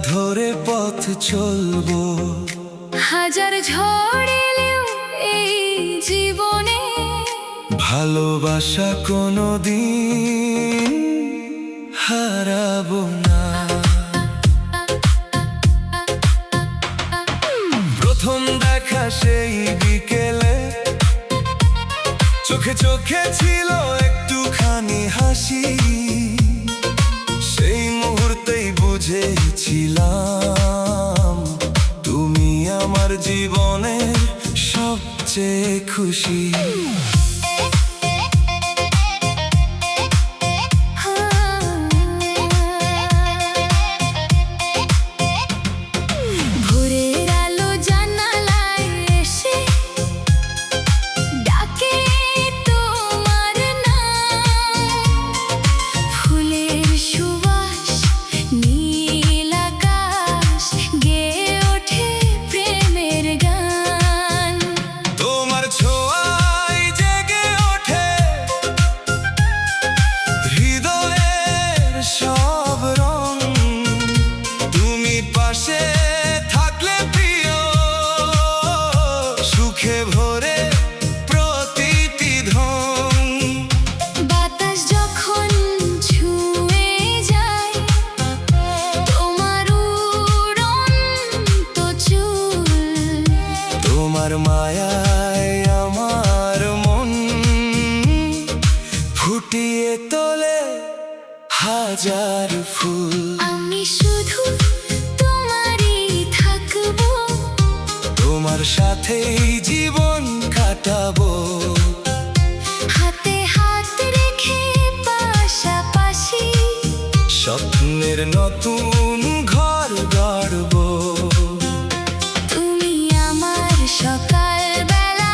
ধরে পথ চলবো। হাজার ঝড় এলেও এই জীবনে ভালোবাসা কোনোদিন হারাবো না। প্রথম দেখা সেই বিকেলে, চোখে চোখে ছিল একটুখানি হাসি। সেই মুহূর্তেই বুঝেছিলাম তুমি আমার জীবনের সবচেয়ে খুশি। তোমার মায়ায় আমার মন ফুটিয়ে তোলে হাজার ফুল। আমি শুধু তোমারই থাকবো, তোমার সাথেই জীবন কাটাবো। হাতে হাত রেখে পাশাপাশি স্বপ্নের নতুন ঘর গড়বো। সকালবেলা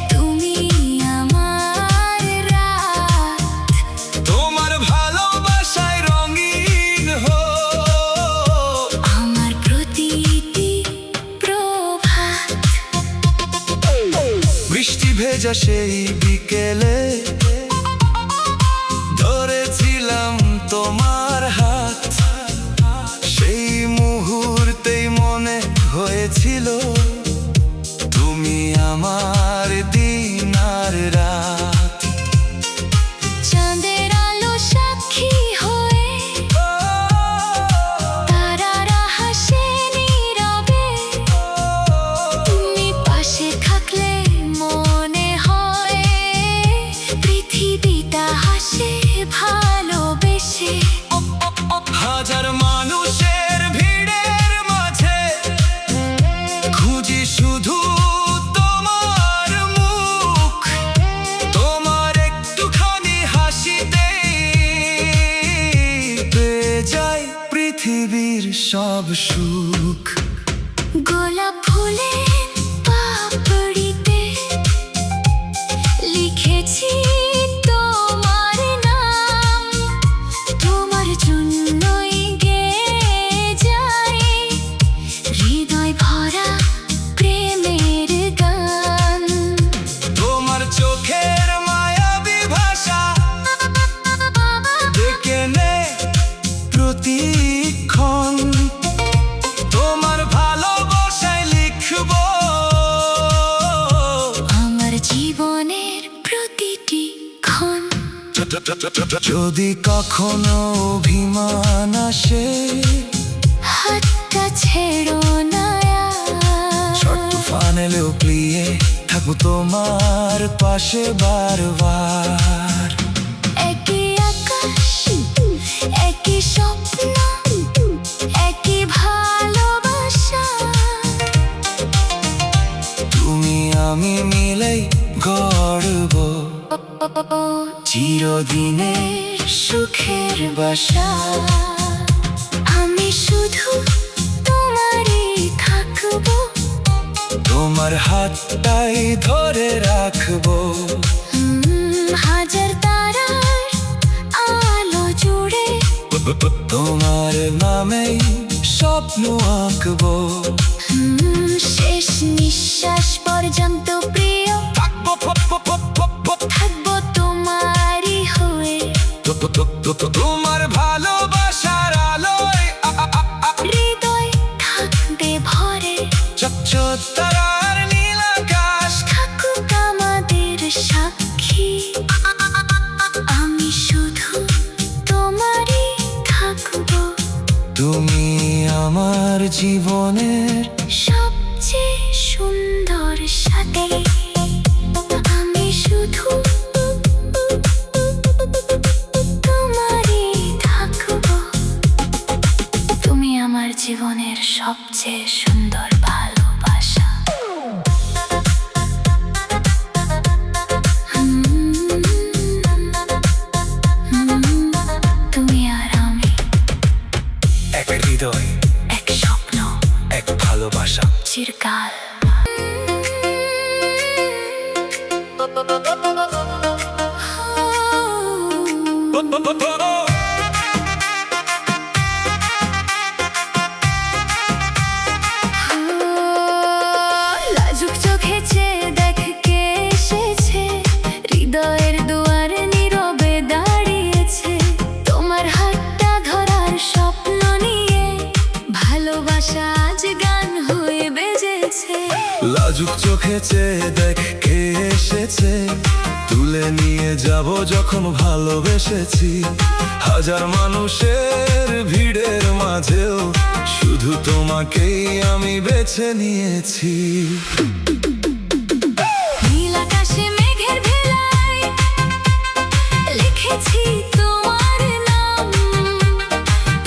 তুমি আমার রাত, তোমার ভালোবাসায় রঙিন হোক আমার প্রতিটি প্রভাত। বৃষ্টি ভেজা সেই বিকেলে ধরেছিলাম তোমার হাত। সেই মুহূর্তেই মনে হয়েছিল তুমি আমার দিন আর রাত। চাঁদের আলো সাক্ষী হয়ে তারারা হাসে নীরবে, তুমি পাশে থাকলে মনে হয় পৃথিবীটা হাসে ভালোবেসে। হাজার মানুষের ভিড়ের মাঝে খুঁজি শুধু তোমার মুখ। তোমার একটুখানি হাসিতেই পেয়ে যাই পৃথিবীর সব সুখ। গোলাপ ফুলের পাপড়িতে লিখেছি তোমার নাম, তোমার জন্যই গেয়ে যাই হৃদয় ভরা প্রেমের গান। তোমার চোখের মায়াবী ভাষা ডেকে নে প্রতিক্ষণ। তোমার ভালোবাসায় লিখবো আমার জীবনের প্রতিটি ক্ষণ। যদি কখনো অভিমান আসে হাতটা ছেড়ো না ঝড় তুফান এলেও প্লিয়ে থাকবো তোমার পাশে বারবার। একই আকাশ, একই স্বপ্ন, একই ভালোবাসা। তুমি আমি মিলেই গড়বো চিরদিনের সুখের বাসা। আমি শুধু তোমারই থাকবো, তোমার হাতটাই ধরে রাখবো। হাজার তারার আলো জুড়ে তোমার নামেই স্বপ্ন আঁকবো। শেষ নিঃশ্বাস পর্যন্ত প্রিয় থাকবো তোমারই হয়ে। তোমার ভালোবাসার আলো হাতে ভরে চকচক তারার নীল আকাশ থাকুক আমাদের সাক্ষী আমি শুধু তোমারই থাকবো তুমি আমার জীবনের সবচেয়ে সুন্দর সাথী আমি শুধু তোমারই থাকবো তুমি আমার জীবনের সবচেয়ে সুন্দর ভালোবাসা তুমি আর আমি এক হৃদয়, এক স্বপ্ন এক ভালোবাসা। চিরকাল লাজুক চোখে চেয়ে দেখ কে এসেছে হৃদয়ের দুয়ারে নীরবে দাঁড়িয়েছে তোমার হাতটা ধরার স্বপ্ন নিয়ে ভালোবাসা আজ গান হয়ে বেজেছে লাজুক চোখে চেয়ে দেখ কে এসেছে তুলে নিয়ে যাব যখন ভালোবেসেছি হাজার মানুষের ভিড়ের মাঝেও শুধু তোমাকেই আমি বেছে নিয়েছি নীল আকাশে মেঘের ভেলায় লিখেছি তোমার নাম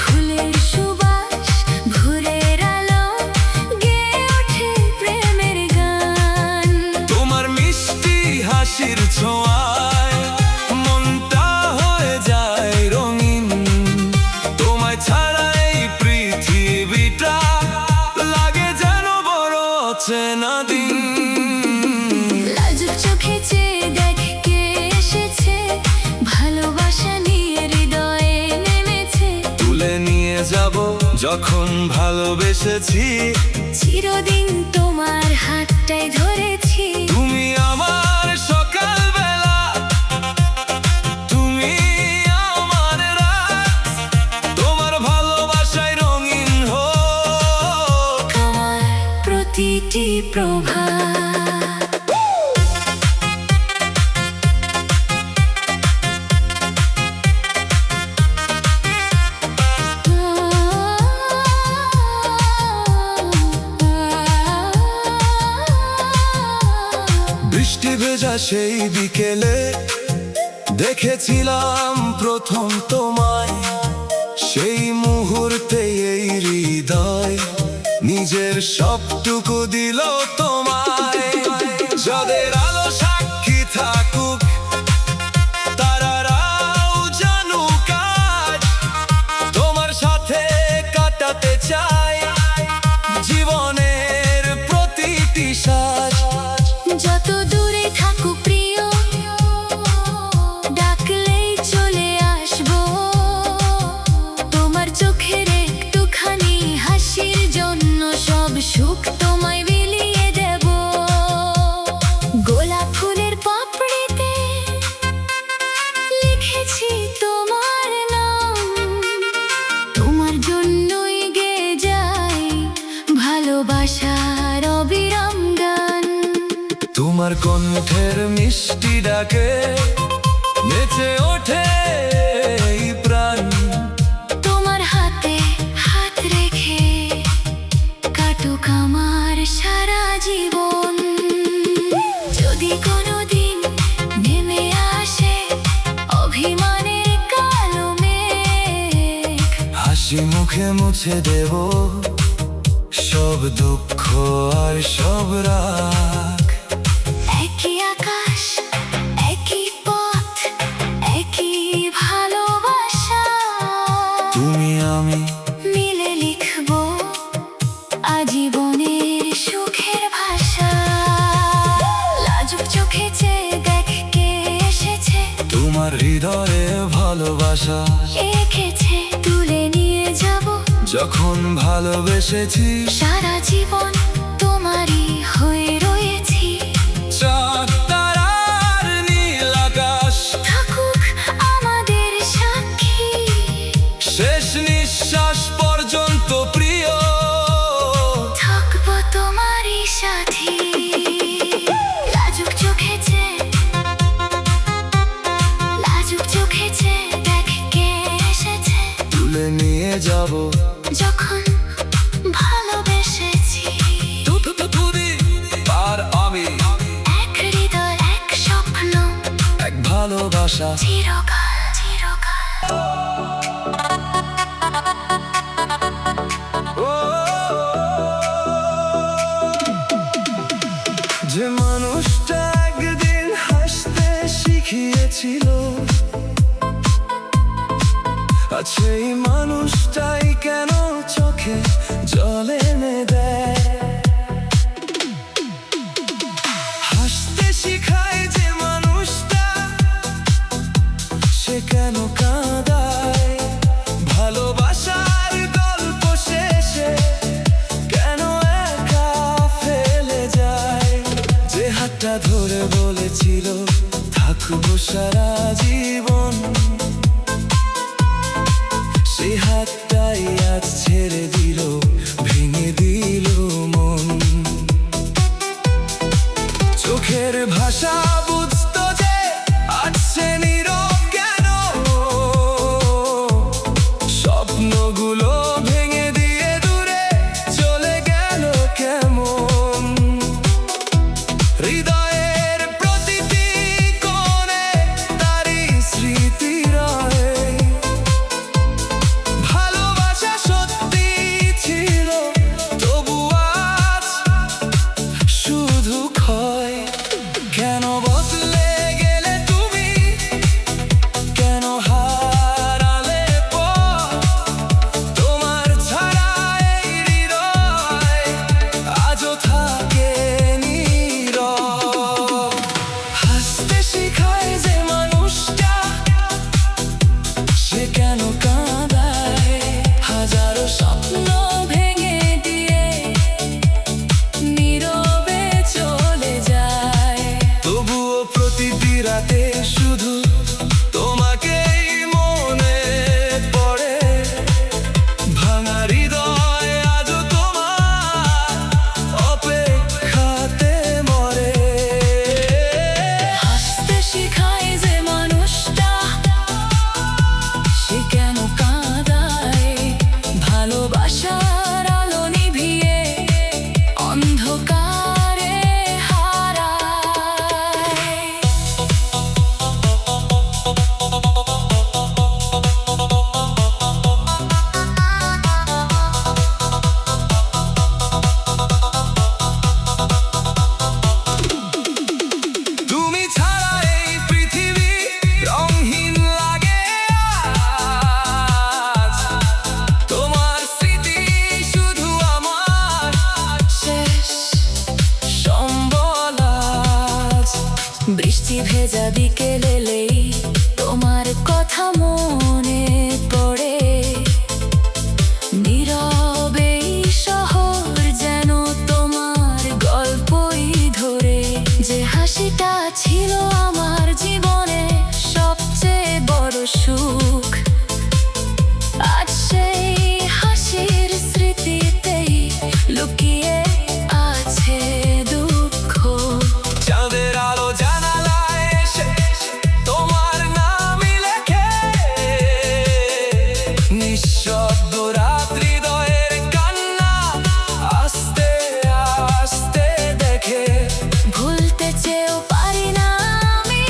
ফুলের সুবাস ভোরের আলো গেয়ে ওঠে প্রেমের গান তোমার মিষ্টি হাসির ছোঁয়ায় মনটা হয়ে যায় রঙিন তোমায় ছাড়া এই পৃথিবীটা লাগে যেন বড় অচেনা দিন লাজুক চোখে চেয়ে দেখ কে এসেছে ভালোবাসা নিয়ে হৃদয়ে নেমেছে তুলে নিয়ে যাব যখন ভালোবেসেছি চিরদিন তোমার হাতটাই ধরেছি তুমি আমার সকালবেলা তুমি আমার রাত তোমার ভালোবাসায় রঙিন হোক আমার প্রতিটি প্রভাত বৃষ্টি ভেজা সেই বিকেলে দেখেছিলাম প্রথম তোমায় সেই মুহূর্তে এই হৃদয় নিজের সবটুকু দিল তোমায় যাদের আলো সাক্ষী থাকুক তারাও জানুক আজ তোমার সাথে কাটাতে চাই জীবনের প্রতিটি সাজ যত দূরে থাকুক প্রিয় ডাকলেই চলে আসবো তোমার চোখের একটুখানি হাসির জন্য সব সুখ তোমায় বিলিয়ে দেব গোলাপ ফুলের পাপড়িতে লিখেছি তোমার নাম তোমার জন্যই গেয়ে যাই ভালোবাসার অবিরাম গান তোমার কণ্ঠের মিষ্টি ডাকে নেচে ওঠে এই প্রাণ তোমার হাতে হাত রেখে কাটুক আমার সারা জীবন যদি কোনোদিন নেমে আসে অভিমানের কালো মেঘ হাসি মুখে মুছে দেব সব দুঃখ আর সব রাগ একই আকাশ একই পথ একই ভালোবাসা তুমি আমি মিলে লিখবো আজীবনের সুখের ভাষা লাজুক চোখে চেয়ে দেখ কে এসেছে তোমার হৃদয়ে ভালোবাসা এঁকেছে তুলে নিয়ে যাব যখন ভালোবেসেছি সারা জীবন তোমারই হয়ে রয়েছি চাঁদ তারার নীল আকাশ থাকুক আমাদের সাক্ষী শেষ নিঃশ্বাস পর্যন্ত প্রিয় আশা চিরকাল চিরকাল ও, যে মানুষটা একদিন হাসতে শিখিয়েছিল, আজ সেই মানুষটাই কেন চোখে জল এনে দেয়। হাসতে শিখায় যে মানুষটা, সে কেন কাঁদায়। ভালোবাসার গল্প শেষে কেন একা ফেলে যায়। যে হাতটা ধরে বলেছিল থাকবো সারা জীবন, সেই হাতটাই আজ ছেড়ে দিল, ভেঙে দিল মন। চোখের ভাষা বুঝতো যে আজ সে নীরব কেন, স্বপ্নগুলো ভেঙে দিয়ে দূরে চলে গেল কেমন। হৃদয়ের প্রতিটি কোণে তারই স্মৃতি রয়ে। ভালোবাসা সত্যি ছিল, তবু আজ শুধু ক্ষয়। কেন বদলে গেলে তুমি, কেন হারালে পথ। তোমার ছাড়া এই হৃদয় আজও থাকে নীরব। হাসতে শিখায় যে মানুষটা, সে কেন কাঁদায়। হাজারো স্বপ্ন ভেঙে দিয়ে নীরবে চলে যায়। তবুও প্রতিটি রাতে শুধু তোমাকেই মনে পড়ে। ভাঙা হৃদয় আজও তোমার অপেক্ষাতে মরে। হাসতে শিখায় যে মানুষটা, সে কেন কাঁদায়। ভালোবাসার আলো নিভিয়ে অন্ধকারে হারায়। তুমি ছাড়া এই পৃথিবী রঙহীন লাগে আজ। তোমার স্মৃতি শুধু আমার শেষ সম্বল আজ। বৃষ্টি ভেজা বিকেল এলেই তোমার কথা মনে পড়ে। নীরবে এই শহর যেন তোমার গল্পই ধরে। যে হাসিটা ছিল আমার জীবনে সবচেয়ে বড় সুখ, আজ সেই হাসির স্মৃতিতেই লুকিয়ে আছে দুঃখ। চাঁদের আলো জানালায় এসে তোমার নামই লেখে। নিঃশব্দ রাত হৃদয়ের কান্না আস্তে আস্তে দেখে। ভুলতে চেয়েও পারি না আমি,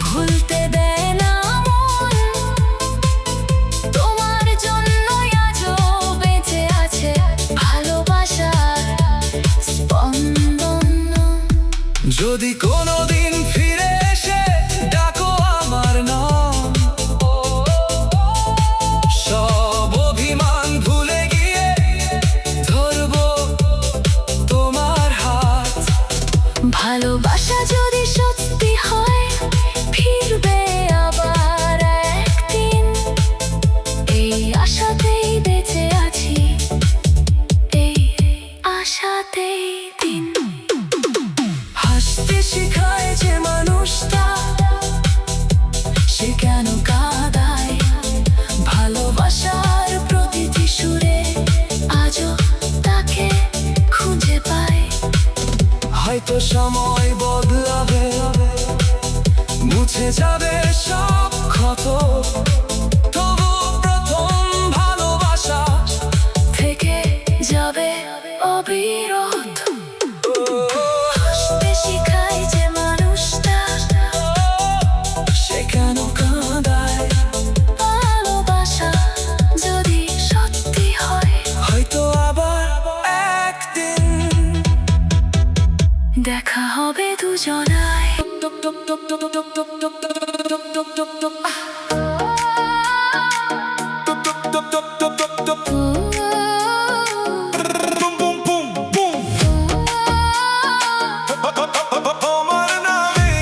ভুলতে দেয় না মন। তোমার জন্যই আজও বেঁচে আছে ভালোবাসার স্পন্দন। যদি কোনোদিন ফিরে এসে ডাকো আমার নাম, সব অভিমান ভুলে গিয়ে ধরবো তোমার হাত। ভালোবাসা যদি সত্যি হয়, ফিরবে আবার একদিন। এই আশাতেই বেঁচে আছি, এই আশাতেই দিন। হাসতে শিখায় যে মানুষটা, সে কেন কাঁদায়। ভালোবাসার প্রতিটি সুরে আজও তাকে খুঁজে পায়। হয়তো সময় বদলাবে, মুছে যাবে সব ক্ষত। তবু প্রথম ভালোবাসা থেকে যাবে অবিরত। হাসতে শিখায় যে মানুষটা, সে কেন দেখা হবে দুজনায়। তোমার নামে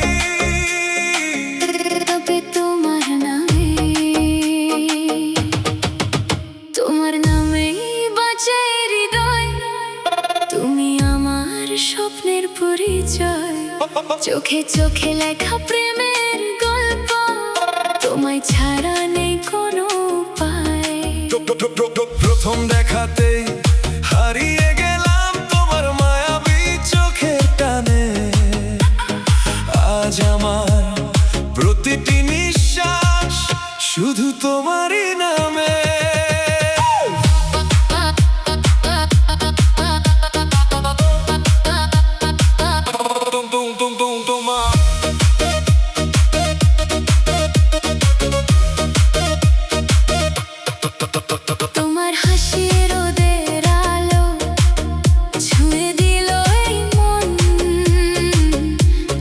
তবে তোমার নামে, তোমার নামেই বাঁচে হৃদয়। তুমি আমার স্বপ্নের পরিচয়, চোখে চোখে লেখা প্রেমের গল্প। তোমায় ছাড়া নেই কোনো উপায়। প্রথম দেখাতেই হারিয়ে গেলাম তোমার মায়াবী চোখের টানে। আজ আমার প্রতিটি নিঃশ্বাস শুধু তোমারই নামে। তোমার হাসি রোদের আলো ছুঁয়ে দিল এই মন।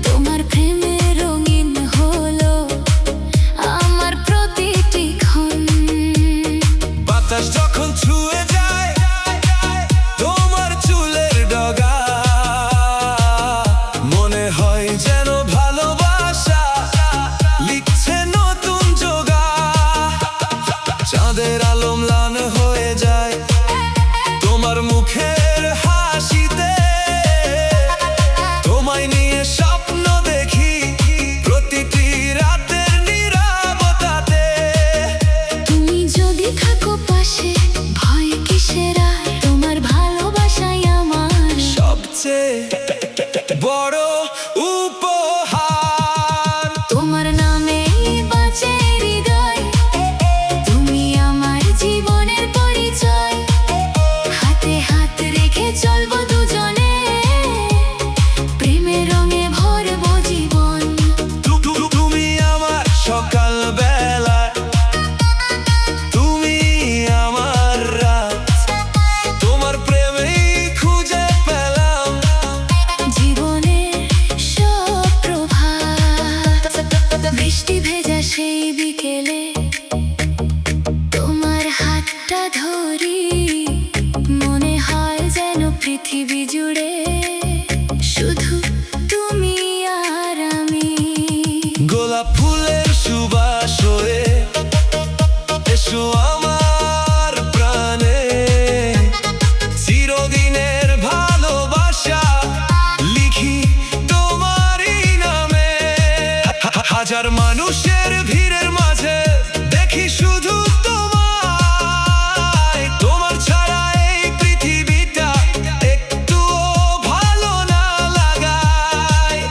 তোমার প্রেমে রঙিন হলো আমার প্রতিটি ক্ষণ। বাতাস যখন ছুঁয়ে যায় তোমার চুলের ডগা, মনে হয় যেন ভালোবাসা লিখছে নতুন যোগা। চাঁদের আলো ম্লান হয়ে যায় তোমার মুখের হাসিতে। তোমায় নিয়ে স্বপ্ন দেখি প্রতিটি রাতের নীরবতাতে। তুমি যদি থাকো পাশে ভয় কিসের আর, তোমার ভালোবাসাই আমার সবচেয়ে বড় উপহার। তোমার নামেই বাঁচে হৃদয়। তুমি আমার জীবনের পরিচয়, হাতে হাত রেখে চলবো দুজনে, প্রেমের রঙে ভরবো জীবন। তুমি আমার সকাল বেলায়, তুমি আমার রাত, তোমার প্রেমেই খুঁজে পেলাম জীবনের সব প্রভাত। বৃষ্টি ভেজা সেই বিকেলে তোমার হাতটা ধরি, মনে হয় যেন পৃথিবী জুড়ে শুধু তুমি আর আমি। গোলাপ ফুলের সুবাস হয়ে এসো আমার প্রাণে। চিরদিনের ভালোবাসা লিখি তোমারই নামে। হাজার মানুষের ভিড়ের মাঝে দেখি শুধু তোমায়। তোমার ছাড়া এই পৃথিবীটা একটুও ভালো না লাগায়।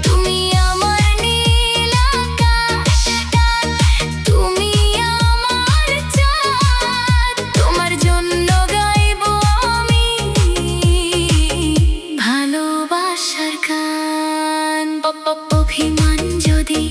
তুমি আমার নীল আকাশ, তুমি আমার চাঁদ। তোমার জন্য গাইবো আমি ভালোবাসার গান। অভিমান যদি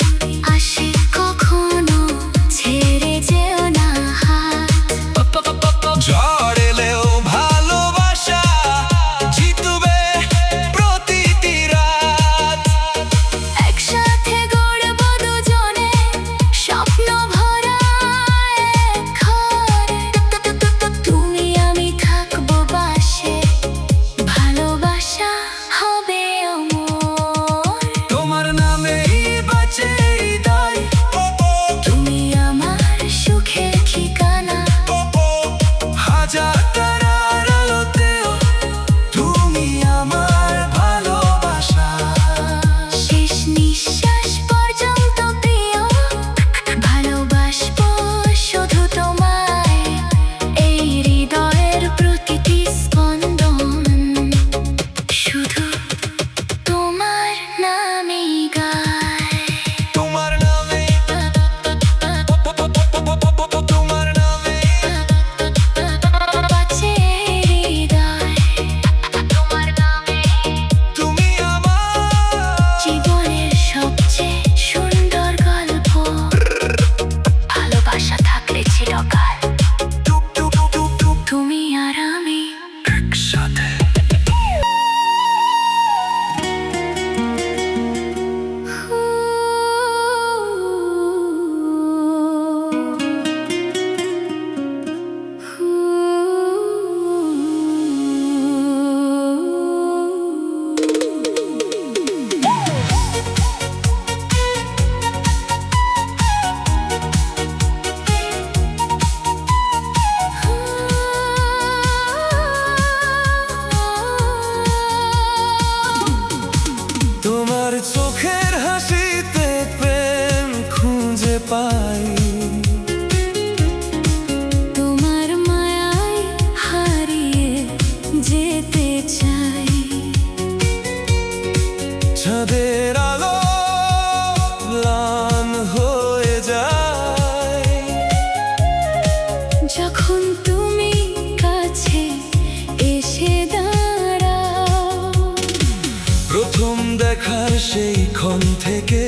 সেই ক্ষণ থেকে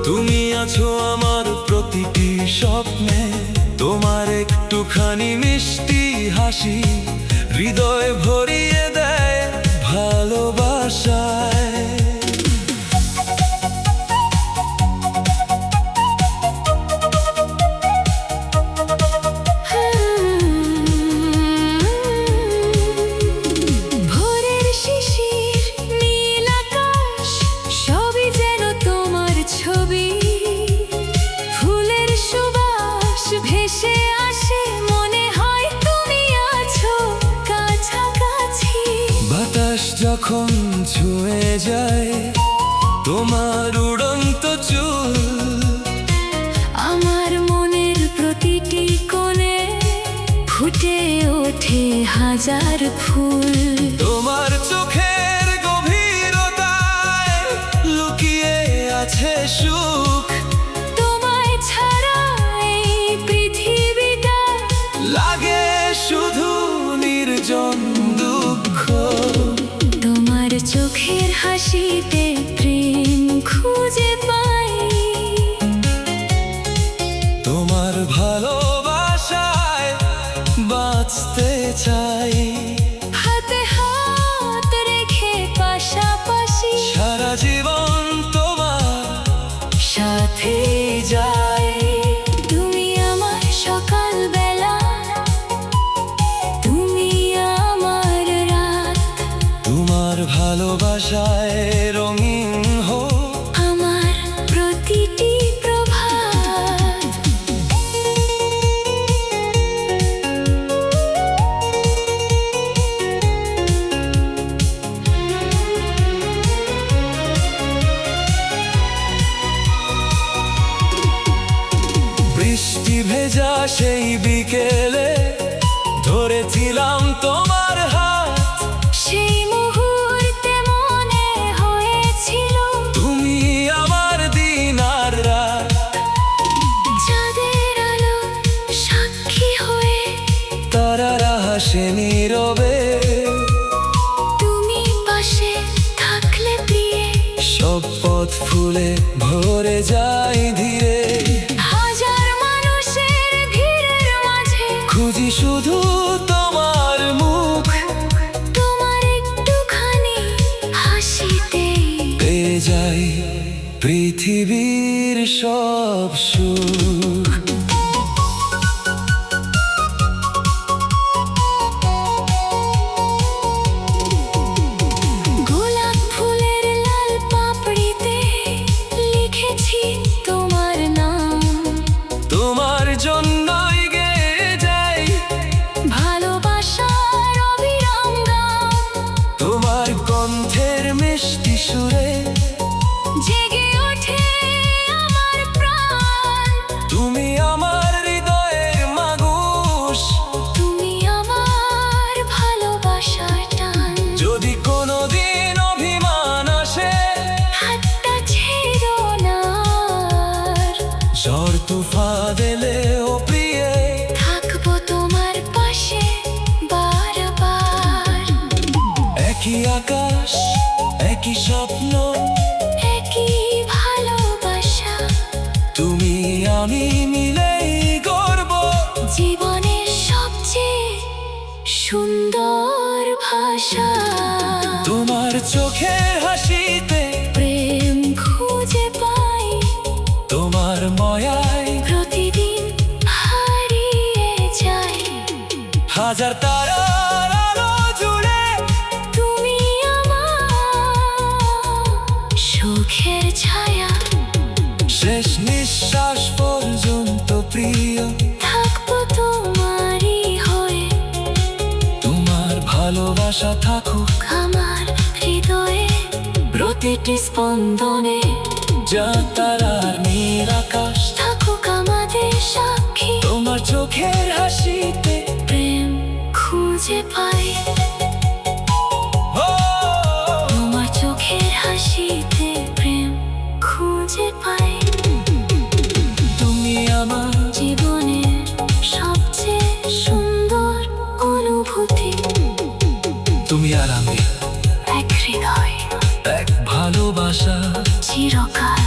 তুমি আছো আমার প্রতিটি স্বপ্নে। তোমার একটুখানি মিষ্টি হাসি হৃদয় ভরিয়ে দেয় ভালোবাসায়। ভোরের শিশির, নীল আকাশ, সবই যেন তোমার ছবি। ফুলের সুবাস ভেসে আসে, মনে হয় তুমি আছো কাছাকাছি। বাতাস যখন ছুঁয়ে যায় তোমার উড়ন্ত চুল, আমার মনের প্রতিটি কোণে ফুটে ওঠে হাজার ফুল। তোমার চোখের গভীরতায় লুকিয়ে আছে সুখ। তোমায় ছাড়া এই পৃথিবীটা লাগে শুধু নির্জন দুঃখ। তোমার চোখের হাসিতে প্রেম খুঁজে পাই। তোমার ভালোবাসায় বাঁচতে চাই। হাতে হাত রেখে পাশাপাশি সারা জীবন তোমার সাথে যাই। তুমি আমার সকাল বেলা, তুমি আমার রাত। তোমার ভালোবাসায় রঙিন হোক আমার প্রতিটি প্রভাত। বৃষ্টি ভেজা সেই বিকেলে ধরেছিলাম তোমার হাত। সেই মুহূর্তে মনে হয়েছিল তুমি আমার দিন আর রাত। চাঁদের আলো সাক্ষী হয়ে, তারারা হাসে নীরবে। তুমি পাশে থাকলে প্রিয়ে, সব পথ ফুলে ভরে যায় ধীরে। হাজার মানুষের ভিড়ের মাঝে খুঁজি শুধু তোমার মুখ। তোমার একটুখানি হাসিতেই পেয়ে যাই পৃথিবীর সব সুখ। গোলাপ ফুলের লাল পাপড়িতে লিখেছি তোমার নাম। তোমার জন্যই গেয়ে যাই ভালোবাসার অবিরাম গান, তোমার কণ্ঠের মিষ্টি সুরে। জেগে ওঠে আমার প্রাণ। তুমি আমার হৃদয়ের মানুষ। তুমি আমার ভালোবাসার টান। যদি কোনোদিন অভিমান আসে, হাতটা ছেড়ো না আর। ঝড় তুফান এলেও প্রিয়ে থাকবো তোমার পাশে বারবার। একই আকাশ, একই স্বপ্ন, একই ভালোবাসা, তুমি আমি মিলেই গর্ব। জীবনের সবচেয়ে সুন্দর ভাষা। তোমার চোখের হাসিতে প্রেম খুঁজে পাই, তোমার ময়ায় প্রতিদিন হারিয়ে যাই। হাজার তারার আলো জুড়ে তুমি আমার সুখের ছায়া। শেষ নিঃশ্বাস পর্যন্ত প্রিয় থাকবো তোমারই হয়ে, তোমার ভালোবাসা থাকুক আমার হৃদয়ে প্রতিটি স্পন্দনে। যা তারার নীল আকাশ থাকুক আমাদের সাক্ষী। তোমার চোখের হাসিতে প্রেম খুঁজে পাই, ও তোমার চোখের হাসিতে প্রেম খুঁজে পাই। তুমি আমার জীবনের সবচেয়ে সুন্দর অনুভূতি। তুমি আর আমি এক হৃদয়, এক ভালো ভালোবাসা চিরকাল